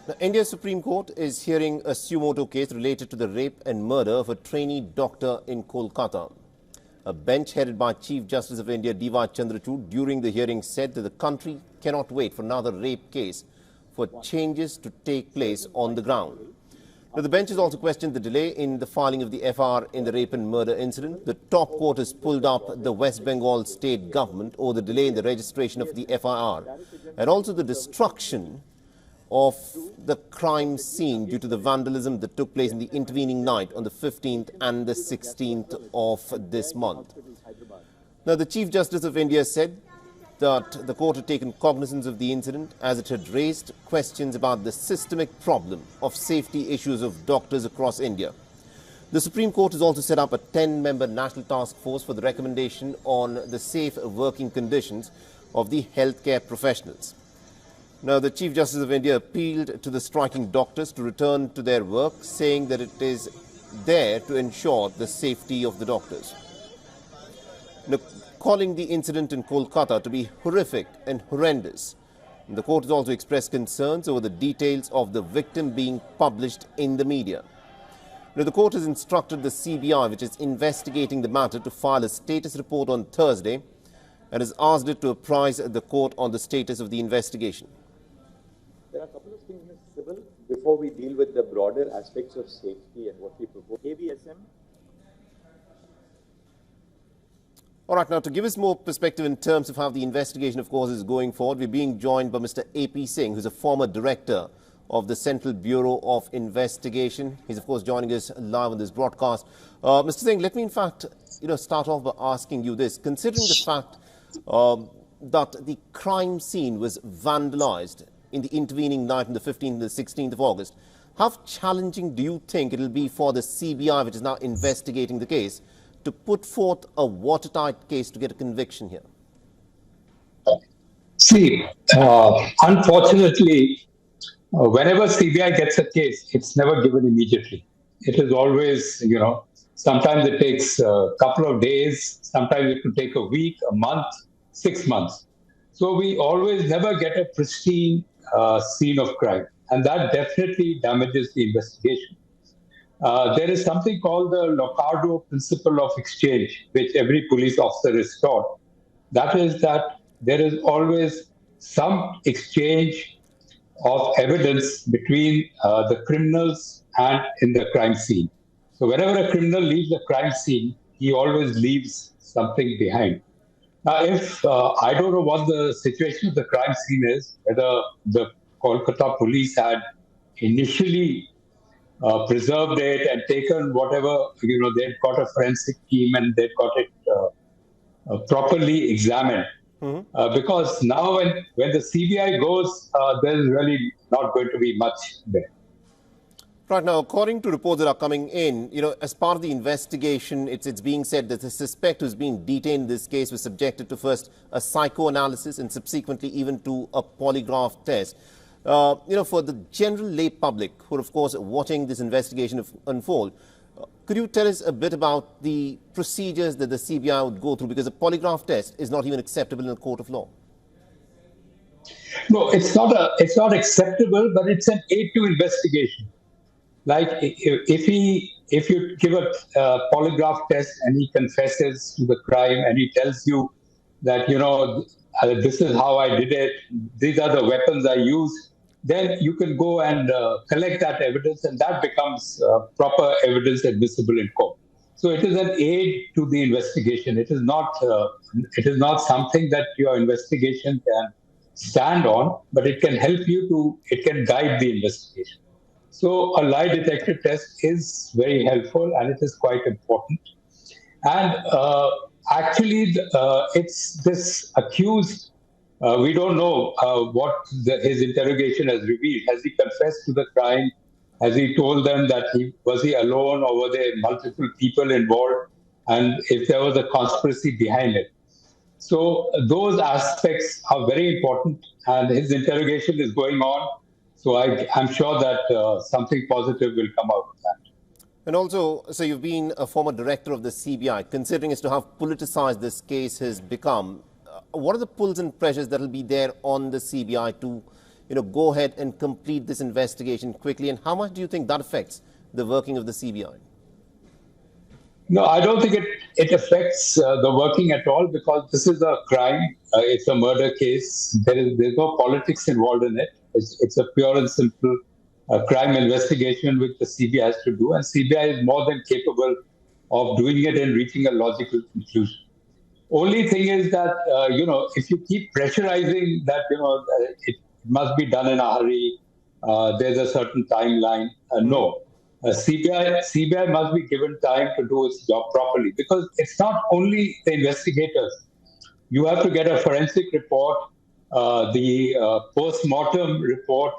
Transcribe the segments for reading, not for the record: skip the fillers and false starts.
The India's Supreme Court is hearing a Suo Moto case related to the rape and murder of a trainee doctor in Kolkata. A bench headed by Chief Justice of India D.Y. Chandrachud during the hearing said that the country cannot wait for another rape case for changes to take place on the ground. Now, the bench has also questioned the delay in the filing of the FR in the rape and murder incident. The top court has pulled up the West Bengal state government over the delay in the registration of the FIR and also the destruction of the crime scene due to the vandalism that took place in the intervening night on the 15th and the 16th of this month. Now, the Chief Justice of India said that the court had taken cognizance of the incident as it had raised questions about the systemic problem of safety issues of doctors across India. The Supreme Court has also set up a 10-member national task force for the recommendation on the safe working conditions of the healthcare professionals. Now, the Chief Justice of India appealed to the striking doctors to return to their work, saying that it is there to ensure the safety of the doctors. Now, calling the incident in Kolkata to be horrific and horrendous, the court has also expressed concerns over the details of the victim being published in the media. Now, the court has instructed the CBI, which is investigating the matter, to file a status report on Thursday and has asked it to apprise the court on the status of the investigation. There are a couple of things, Mr. Sibbal, before we deal with the broader aspects of safety and what we propose. AVSM. All right, now to give us more perspective in terms of how the investigation, of course, is going forward, we're being joined by Mr. A.P. Singh, who's a former director of the Central Bureau of Investigation. He's, of course, joining us live on this broadcast. Mr. Singh, let me, in fact, start off by asking you this. Considering the fact that the crime scene was vandalized in the intervening night on the 15th and the 16th of August, how challenging do you think it will be for the CBI, which is now investigating the case, to put forth a watertight case to get a conviction here? See, unfortunately, whenever CBI gets a case, it's never given immediately. It is always, sometimes it takes a couple of days, sometimes it could take a week, a month, 6 months. So we always never get a pristine scene of crime, and that definitely damages the investigation. There is something called the Locardo principle of exchange, which every police officer is taught. That is that there is always some exchange of evidence between the criminals and in the crime scene. So whenever a criminal leaves the crime scene, he always leaves something behind. Now, if I don't know what the situation of the crime scene is, whether the Kolkata police had initially preserved it and taken whatever, they'd got a forensic team and they'd got it properly examined. Because now when the CBI goes, there's really not going to be much there. Right now, according to reports that are coming in, as part of the investigation, it's being said that the suspect who's being detained in this case was subjected to first a psychoanalysis and subsequently even to a polygraph test. For the general lay public who are, of course, watching this investigation unfold, could you tell us a bit about the procedures that the CBI would go through? Because a polygraph test is not even acceptable in a court of law. No, it's not acceptable, but it's an aid to investigation. Like if you give a polygraph test and he confesses to the crime and he tells you that, this is how I did it, these are the weapons I used, then you can go and collect that evidence, and that becomes proper evidence admissible in court. So it is an aid to the investigation. It is not something that your investigation can stand on, but it can help you it can guide the investigation. So a lie detector test is very helpful, and it is quite important. And actually, it's this accused. We don't know what his interrogation has revealed. Has he confessed to the crime? Has he told them that was he alone, or were there multiple people involved? And if there was a conspiracy behind it. So those aspects are very important, and his interrogation is going on. So I'm sure that something positive will come out of that. And also, so you've been a former director of the CBI. Considering as to how politicized this case has become, what are the pulls and pressures that will be there on the CBI to go ahead and complete this investigation quickly? And how much do you think that affects the working of the CBI? No, I don't think it affects the working at all, because this is a crime. It's a murder case. There's no politics involved in it. It's a pure and simple crime investigation which the CBI has to do. And CBI is more than capable of doing it and reaching a logical conclusion. Only thing is that, if you keep pressurizing that, it must be done in a hurry, there's a certain timeline. No. CBI must be given time to do its job properly, because it's not only the investigators. You have to get a forensic report, the post-mortem report,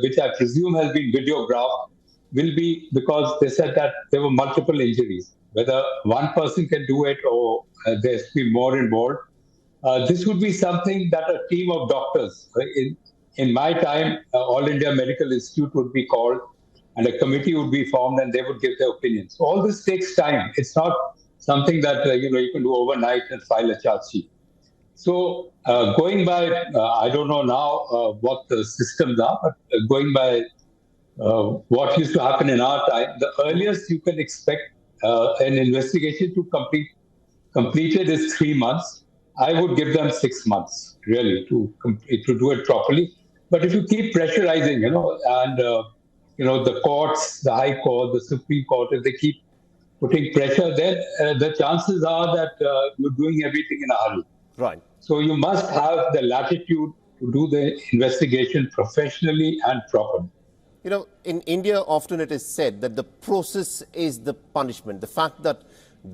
which I presume has been videographed, will be, because they said that there were multiple injuries. Whether one person can do it or there has to be more involved. This would be something that a team of doctors, in my time, All India Medical Institute would be called, and a committee would be formed, and they would give their opinions. All this takes time. It's not something that you can do overnight and file a charge sheet. So going by, I don't know now what the systems are, but going by what used to happen in our time, the earliest you can expect an investigation to completed is 3 months. I would give them 6 months, really, to do it properly. But if you keep pressurizing, and the courts, the High Court, the Supreme Court, if they keep putting pressure, then the chances are that you're doing everything in a hurry. Right. So you must have the latitude to do the investigation professionally and properly. In India, often it is said that the process is the punishment. The fact that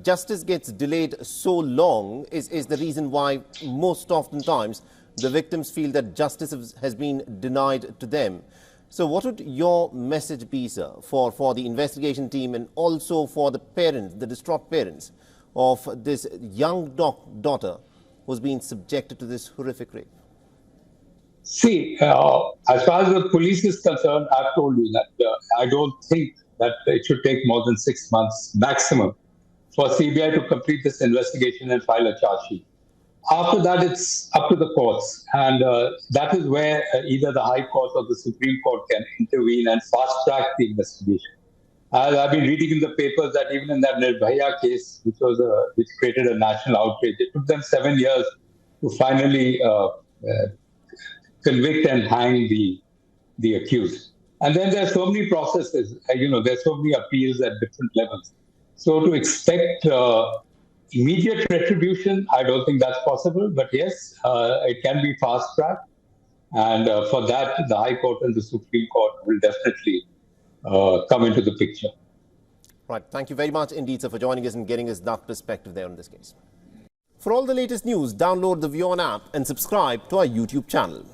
justice gets delayed so long is the reason why most oftentimes the victims feel that justice has been denied to them. So what would your message be, sir, for the investigation team and also for the parents, the distraught parents of this young daughter who's been subjected to this horrific rape? See, as far as the police is concerned, I've told you that I don't think that it should take more than 6 months maximum for CBI to complete this investigation and file a charge sheet. After that, it's up to the courts. And that is where either the High Court or the Supreme Court can intervene and fast-track the investigation. I've been reading in the papers that even in that Nirbhaya case, which created a national outrage, it took them 7 years to finally convict and hang the accused. And then there are so many processes, there's so many appeals at different levels. So to expect immediate retribution, I don't think that's possible. But yes, it can be fast-tracked. And for that, the High Court and the Supreme Court will definitely come into the picture. Right. Thank you very much indeed, sir, for joining us and getting us that perspective there on this case. For all the latest news, download the WION app and subscribe to our YouTube channel.